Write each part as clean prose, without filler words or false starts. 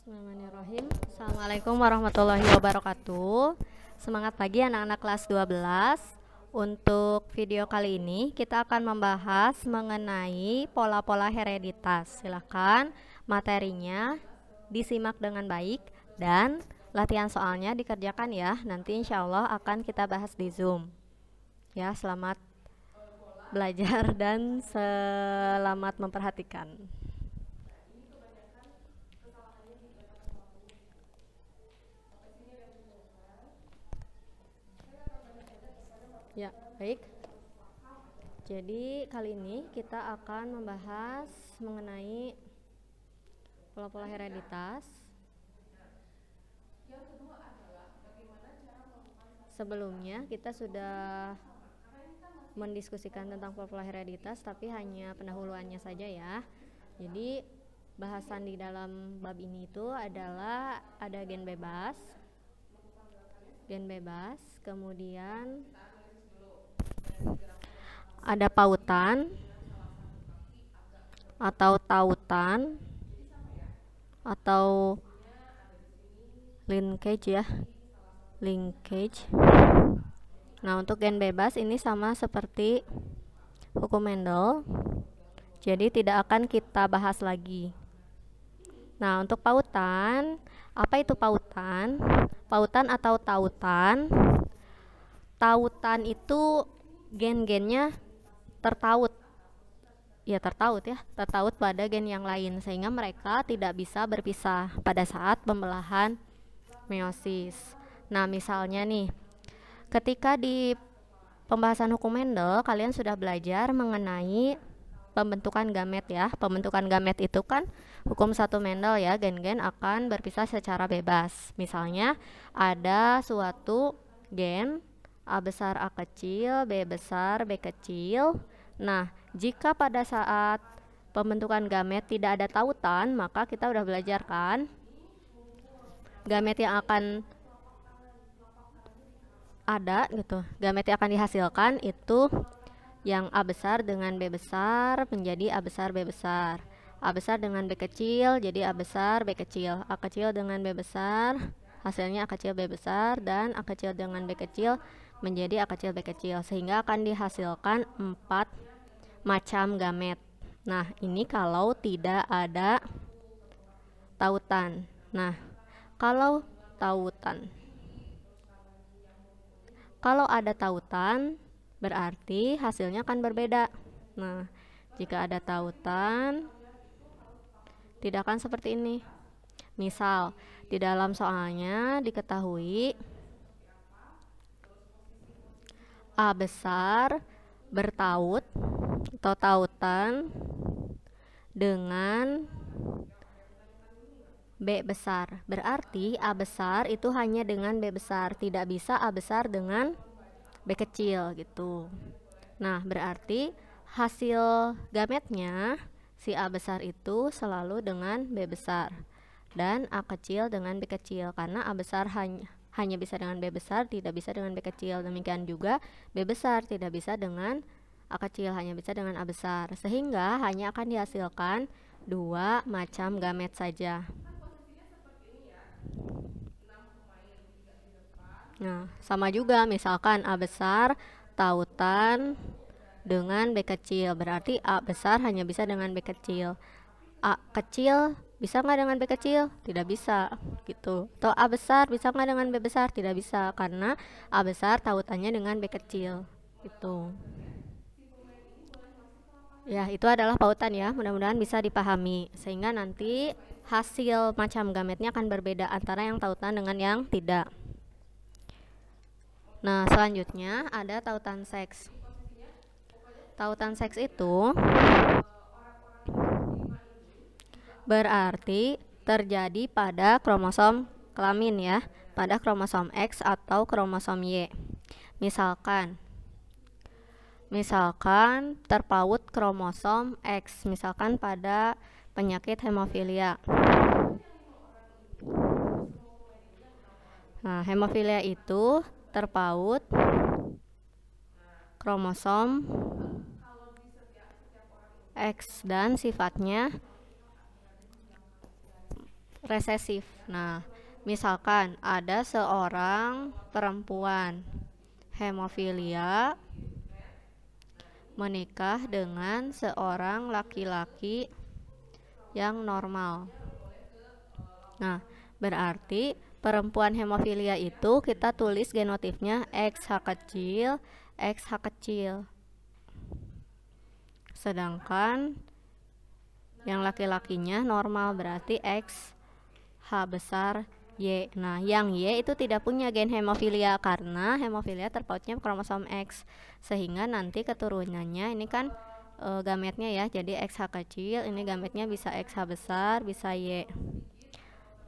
Bismillahirrahmanirrahim. Assalamualaikum warahmatullahi wabarakatuh. Semangat pagi anak-anak kelas 12. Untuk video kali ini kita akan membahas mengenai pola-pola hereditas. Silakan materinya disimak dengan baik dan latihan soalnya dikerjakan ya. Nanti insya Allah akan kita bahas di Zoom. Ya, selamat belajar dan selamat memperhatikan. Ya, baik. Jadi kali ini kita akan membahas mengenai pola-pola hereditas. Sebelumnya kita sudah mendiskusikan tentang pola-pola hereditas, tapi hanya pendahuluannya saja ya. Jadi bahasan di dalam bab ini itu adalah ada gen bebas, kemudian ada pautan atau tautan atau linkage ya, Nah, untuk gen bebas ini sama seperti hukum Mendel, jadi tidak akan kita bahas lagi. Nah, untuk pautan, apa itu pautan? Pautan atau tautan? Tautan itu gen-gennya tertaut pada gen yang lain, sehingga mereka tidak bisa berpisah pada saat pembelahan meiosis. Nah, misalnya nih, ketika di pembahasan hukum Mendel kalian sudah belajar mengenai pembentukan gamet ya. Pembentukan gamet itu kan hukum satu Mendel ya, gen-gen akan berpisah secara bebas. Misalnya ada suatu gen A besar A kecil, B besar B kecil. Nah, jika pada saat pembentukan gamet tidak ada tautan, maka kita udah belajar kan, gamet yang akan ada gitu, gamet yang akan dihasilkan itu yang A besar dengan B besar menjadi A besar B besar, A besar dengan B kecil jadi A besar B kecil, A kecil dengan B besar hasilnya A kecil B besar, dan A kecil dengan B kecil menjadi A kecil B kecil, sehingga akan dihasilkan 4 macam gamet. Nah, ini kalau tidak ada tautan. Nah, kalau ada tautan berarti hasilnya akan berbeda. Nah, jika ada tautan tidak akan seperti ini. Misal, di dalam soalnya diketahui A besar bertaut atau tautan dengan B besar. Berarti A besar itu hanya dengan B besar, tidak bisa A besar dengan B kecil gitu. Nah, berarti hasil gametnya si A besar itu selalu dengan B besar dan A kecil dengan B kecil, karena A besar hanya bisa dengan B besar, tidak bisa dengan B kecil. Demikian juga B besar tidak bisa dengan A kecil, hanya bisa dengan A besar, sehingga hanya akan dihasilkan 2 macam gamet saja. Nah, sama juga misalkan A besar tautan dengan B kecil, berarti A besar hanya bisa dengan B kecil. A kecil bisa nggak dengan B kecil? Tidak bisa gitu. Atau A besar bisa nggak dengan B besar? Tidak bisa, karena A besar tautannya dengan B kecil gitu. Ya, itu adalah pautan ya, mudah-mudahan bisa dipahami, sehingga nanti hasil macam gametnya akan berbeda antara yang tautan dengan yang tidak. Nah, selanjutnya ada tautan seks. Tautan seks itu berarti terjadi pada kromosom kelamin ya, pada kromosom X atau kromosom Y. Misalkan terpaut kromosom X, misalkan pada penyakit hemofilia. Nah, hemofilia itu terpaut kromosom X dan sifatnya resesif. Nah, misalkan ada seorang perempuan hemofilia menikah dengan seorang laki-laki yang normal. Nah, berarti perempuan hemofilia itu kita tulis genotipnya XH kecil, XH kecil. Sedangkan yang laki-lakinya normal, berarti XH besar Y. Nah, yang Y itu tidak punya gen hemofilia karena hemofilia terpautnya kromosom X, sehingga nanti keturunannya ini kan gametnya ya, jadi XH kecil, ini gametnya bisa XH besar, bisa Y.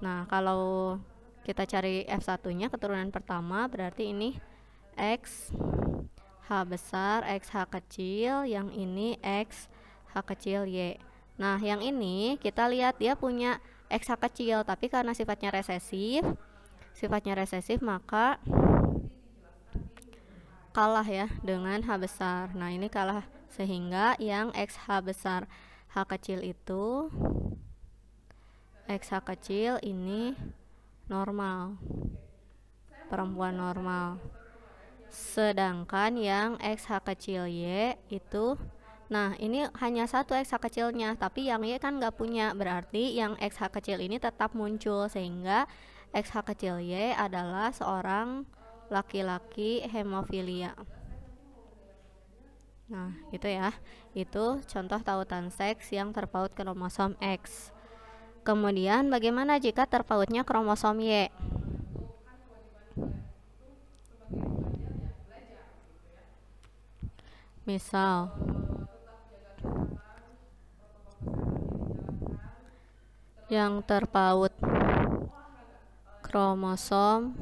Nah, kalau kita cari F1-nya keturunan pertama, berarti ini XH besar, XH kecil, yang ini XH kecil Y. Nah, yang ini kita lihat dia punya XH kecil, tapi karena sifatnya resesif, maka kalah ya dengan H besar. Nah, ini kalah, sehingga yang XH besar H kecil itu XH kecil ini normal, perempuan normal. Sedangkan yang XH kecil Y itu, nah ini hanya satu XH kecilnya, tapi yang Y kan nggak punya, berarti yang XH kecil ini tetap muncul, sehingga XH kecil Y adalah seorang laki-laki hemofilia. Nah, itu ya, itu contoh tautan seks yang terpaut kromosom X. Kemudian bagaimana jika terpautnya kromosom Y? Misal yang terpaut kromosom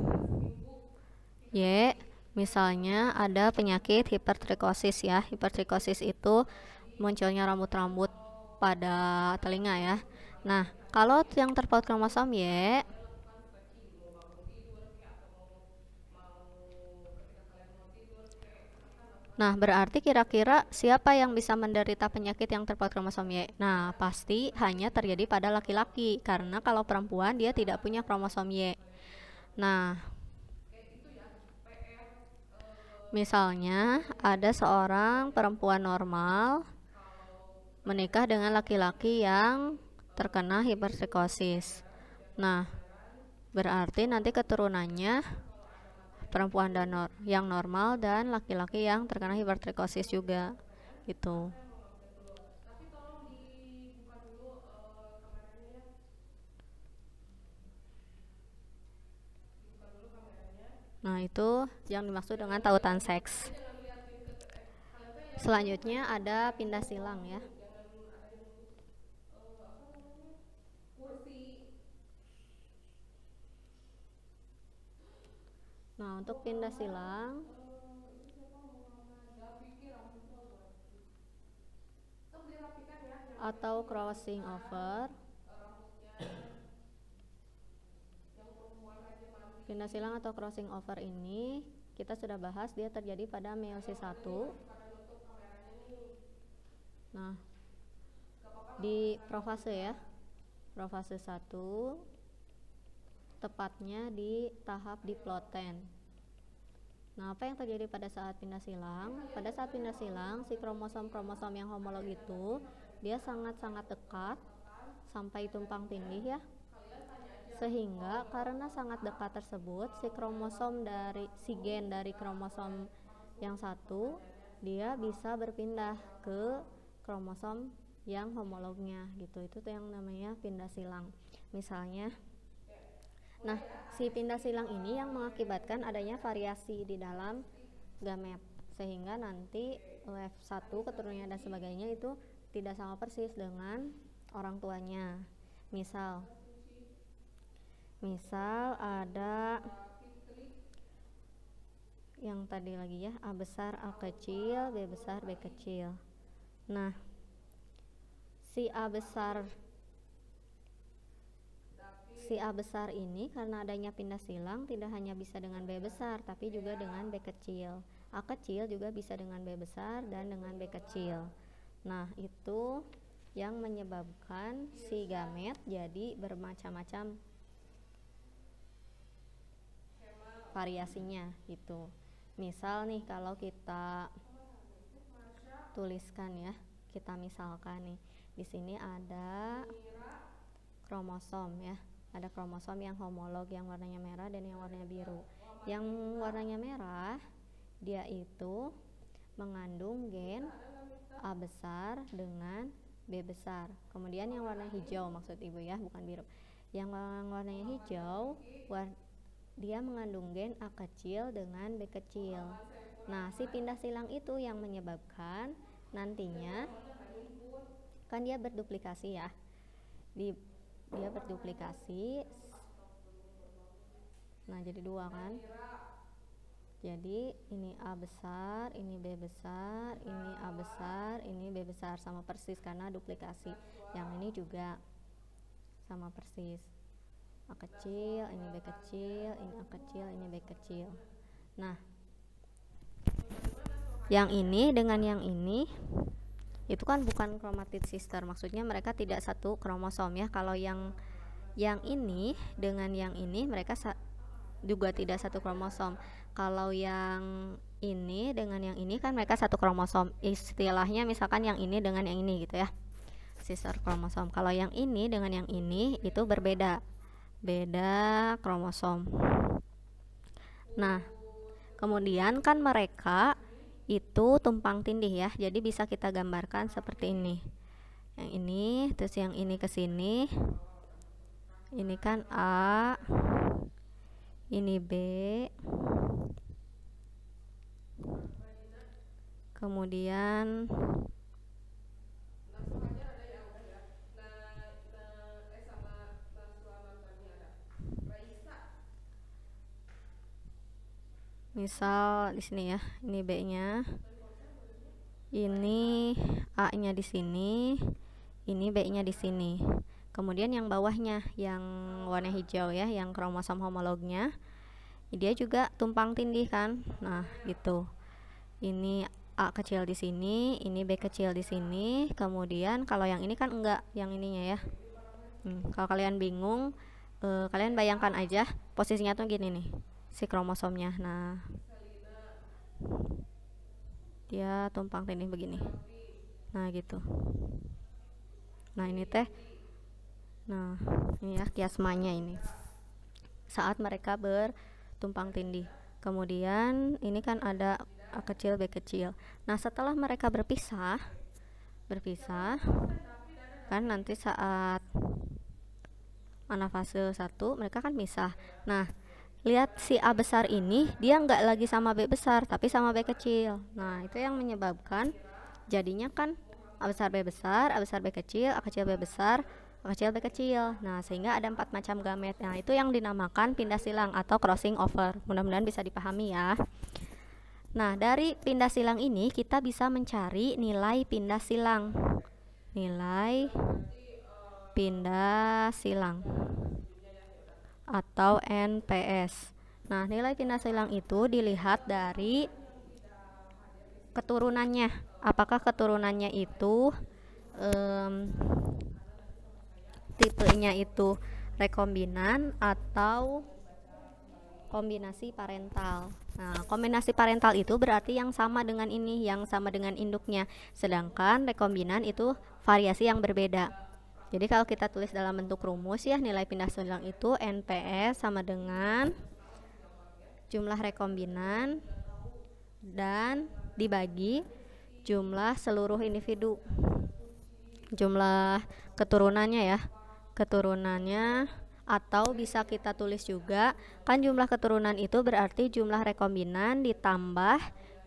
Y, misalnya ada penyakit hipertrikosis ya. Hipertrikosis itu munculnya rambut-rambut pada telinga ya. Nah, kalau yang terpaut kromosom Y, nah berarti kira-kira siapa yang bisa menderita penyakit yang terpaut kromosom Y? Nah, pasti hanya terjadi pada laki-laki, karena kalau perempuan dia tidak punya kromosom Y. Nah, misalnya ada seorang perempuan normal menikah dengan laki-laki yang terkena hipertrikosis. Nah, berarti nanti keturunannya perempuan yang normal dan laki-laki yang terkena hipertrikosis juga gitu. Nah, itu yang dimaksud dengan tautan seks. Selanjutnya ada pindah silang ya. Nah, untuk pindah silang atau crossing over, pindah silang atau crossing over ini kita sudah bahas, dia terjadi pada meiosis 1. Nah, di profase ya, profase 1, tepatnya di tahap diploten. Nah, apa yang terjadi pada saat pindah silang? Pada saat pindah silang, si kromosom-kromosom yang homolog itu dia sangat-sangat dekat sampai tumpang tindih ya. Sehingga karena sangat dekat tersebut, si gen dari kromosom yang satu dia bisa berpindah ke kromosom yang homolognya gitu. Itu tuh yang namanya pindah silang. Misalnya, nah, si pindah silang ini yang mengakibatkan adanya variasi di dalam gamet, sehingga nanti F1 keturunannya dan sebagainya itu tidak sama persis dengan orang tuanya. Misal ada yang tadi lagi ya, A besar A kecil, B besar B kecil. Nah, si A besar ini karena adanya pindah silang tidak hanya bisa dengan B besar, tapi juga dengan B kecil. A kecil juga bisa dengan B besar dan dengan B kecil. Nah, itu yang menyebabkan si gamet jadi bermacam-macam variasinya gitu. Misal nih kalau kita tuliskan ya, kita misalkan nih di sini ada kromosom ya, ada kromosom yang homolog yang warnanya merah dan yang warnanya biru. Yang warnanya merah dia itu mengandung gen A besar dengan B besar. Kemudian yang warna hijau, maksud ibu ya, bukan biru. Yang warnanya hijau dia mengandung gen A kecil dengan B kecil. Nah, si pindah silang itu yang menyebabkan nantinya kan dia berduplikasi ya. Dia berduplikasi. Nah, jadi dua kan. Jadi ini A besar, ini B besar, ini A besar, ini B besar, sama persis karena duplikasi. Yang ini juga sama persis. A kecil, ini B kecil, ini A kecil, ini B kecil. Nah, yang ini dengan yang ini itu kan bukan chromatid sister, maksudnya mereka tidak satu kromosom ya. Kalau yang ini dengan yang ini mereka juga tidak satu kromosom. Kalau yang ini dengan yang ini kan mereka satu kromosom. Istilahnya misalkan yang ini dengan yang ini gitu ya, sister kromosom. Kalau yang ini dengan yang ini itu berbeda, beda kromosom. Nah, kemudian kan mereka itu tumpang tindih ya, jadi bisa kita gambarkan seperti ini. Yang ini terus yang ini ke sini, ini kan A, ini B, kemudian misal di sini ya, ini B-nya, ini A-nya di sini, ini B-nya di sini. Kemudian yang bawahnya yang warna hijau ya, yang kromosom homolognya, dia juga tumpang tindih kan. Nah, gitu. Ini A kecil di sini, ini B kecil di sini. Kemudian kalau yang ini kan enggak, yang ininya ya. Kalau kalian bingung, kalian bayangkan aja posisinya tuh gini nih, si kromosomnya. Nah, dia tumpang tindih begini. Nah, gitu. Nah, ini teh. Nah, ini ya kiasmanya ini. Saat mereka bertumpang tindih. Kemudian ini kan ada A kecil, B kecil. Nah, setelah mereka berpisah kan nanti saat anafase 1 mereka kan pisah. Nah, lihat si A besar ini dia nggak lagi sama B besar tapi sama B kecil. Nah, itu yang menyebabkan jadinya kan A besar B besar, A besar B kecil, A kecil B besar, A kecil B kecil. Nah, sehingga ada 4 macam gamet. Nah, itu yang dinamakan pindah silang atau crossing over. Mudah-mudahan bisa dipahami ya. Nah, dari pindah silang ini kita bisa mencari nilai pindah silang. Nilai pindah silang atau NPS. Nah, nilai pindah silang itu dilihat dari keturunannya. Apakah keturunannya itu tipenya itu rekombinan atau kombinasi parental. Nah, kombinasi parental itu berarti yang sama dengan ini, yang sama dengan induknya. Sedangkan rekombinan itu variasi yang berbeda. Jadi kalau kita tulis dalam bentuk rumus ya, nilai pindah silang itu NPS sama dengan jumlah rekombinan dan dibagi jumlah seluruh individu. Jumlah keturunannya ya. Keturunannya, atau bisa kita tulis juga kan jumlah keturunan itu berarti jumlah rekombinan ditambah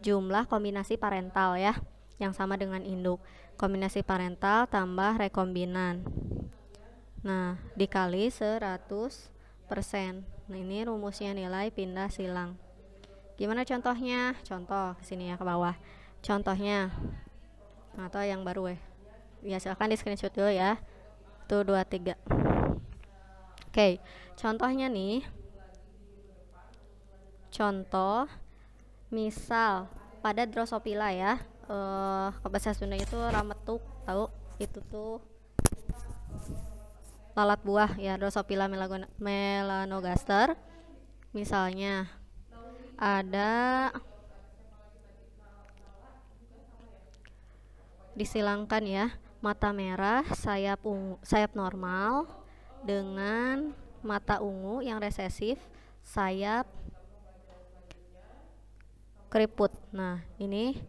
jumlah kombinasi parental ya, yang sama dengan induk. Kombinasi parental tambah rekombinan. Nah, dikali 100%. Nah, ini rumusnya nilai pindah silang. Gimana contohnya? Contoh kesini ya, ke bawah. Contohnya atau yang baru ya silahkan di screenshot dulu ya. 1, 2, 3. Oke, contohnya nih. Contoh misal pada Drosophila ya, bahasa Sunda itu rametuk, tahu itu tuh lalat buah ya, Drosophila melanogaster. Misalnya ada disilangkan ya, mata merah, sayap ungu, sayap normal dengan mata ungu yang resesif, sayap keriput. Nah, ini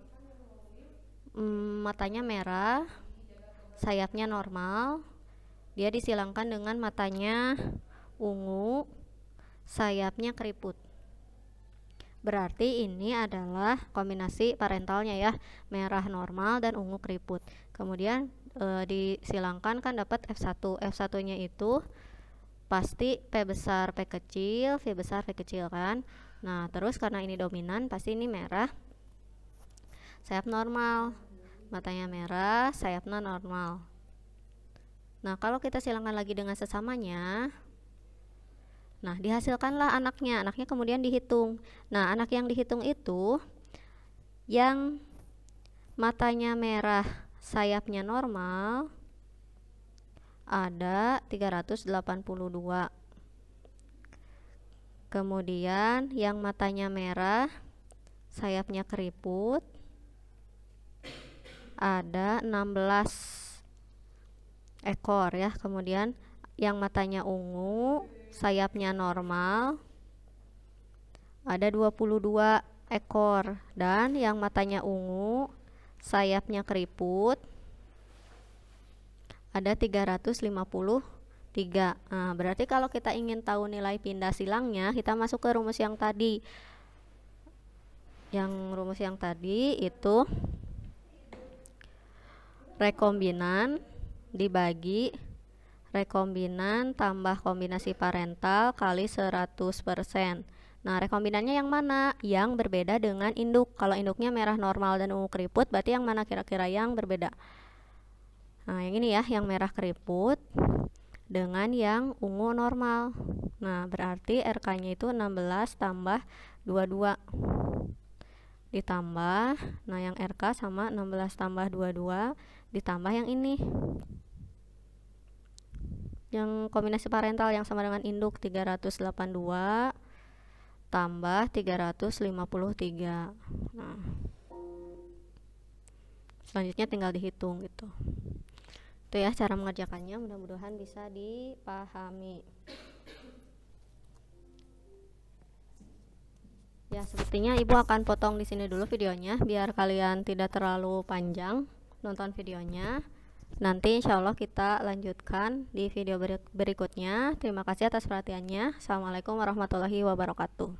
matanya merah, sayapnya normal, dia disilangkan dengan matanya ungu, sayapnya keriput. Berarti ini adalah kombinasi parentalnya ya, merah normal dan ungu keriput. Kemudian disilangkan kan dapat F1. F1-nya itu pasti P besar P kecil, V besar V kecil kan. Nah, terus karena ini dominan pasti ini merah, sayap normal, matanya merah, sayapnya normal. Nah, kalau kita silangkan lagi dengan sesamanya, nah dihasilkanlah anaknya kemudian dihitung. Nah, anak yang dihitung itu yang matanya merah, sayapnya normal ada 382. Kemudian yang matanya merah, sayapnya keriput ada 16 ekor ya. Kemudian yang matanya ungu, sayapnya normal ada 22 ekor, dan yang matanya ungu, sayapnya keriput ada 353. Nah, berarti kalau kita ingin tahu nilai pindah silangnya, kita masuk ke rumus yang tadi. Yang rumus yang tadi itu rekombinan dibagi rekombinan tambah kombinasi parental kali 100%. Nah, rekombinannya yang mana? Yang berbeda dengan induk. Kalau induknya merah normal dan ungu keriput, berarti yang mana kira-kira yang berbeda? Nah, yang ini ya, yang merah keriput dengan yang ungu normal. Nah, berarti RK-nya itu 16 tambah 22 ditambah, nah yang RK sama 16 tambah 22 ditambah yang ini, yang kombinasi parental yang sama dengan induk, 382 tambah 353. Nah, selanjutnya tinggal dihitung gitu. Itu ya cara mengerjakannya, mudah-mudahan bisa dipahami. Ya, sepertinya Ibu akan potong di sini dulu videonya biar kalian tidak terlalu panjang nonton videonya. Nanti insya Allah kita lanjutkan di video berikutnya. Terima kasih atas perhatiannya. Assalamualaikum warahmatullahi wabarakatuh.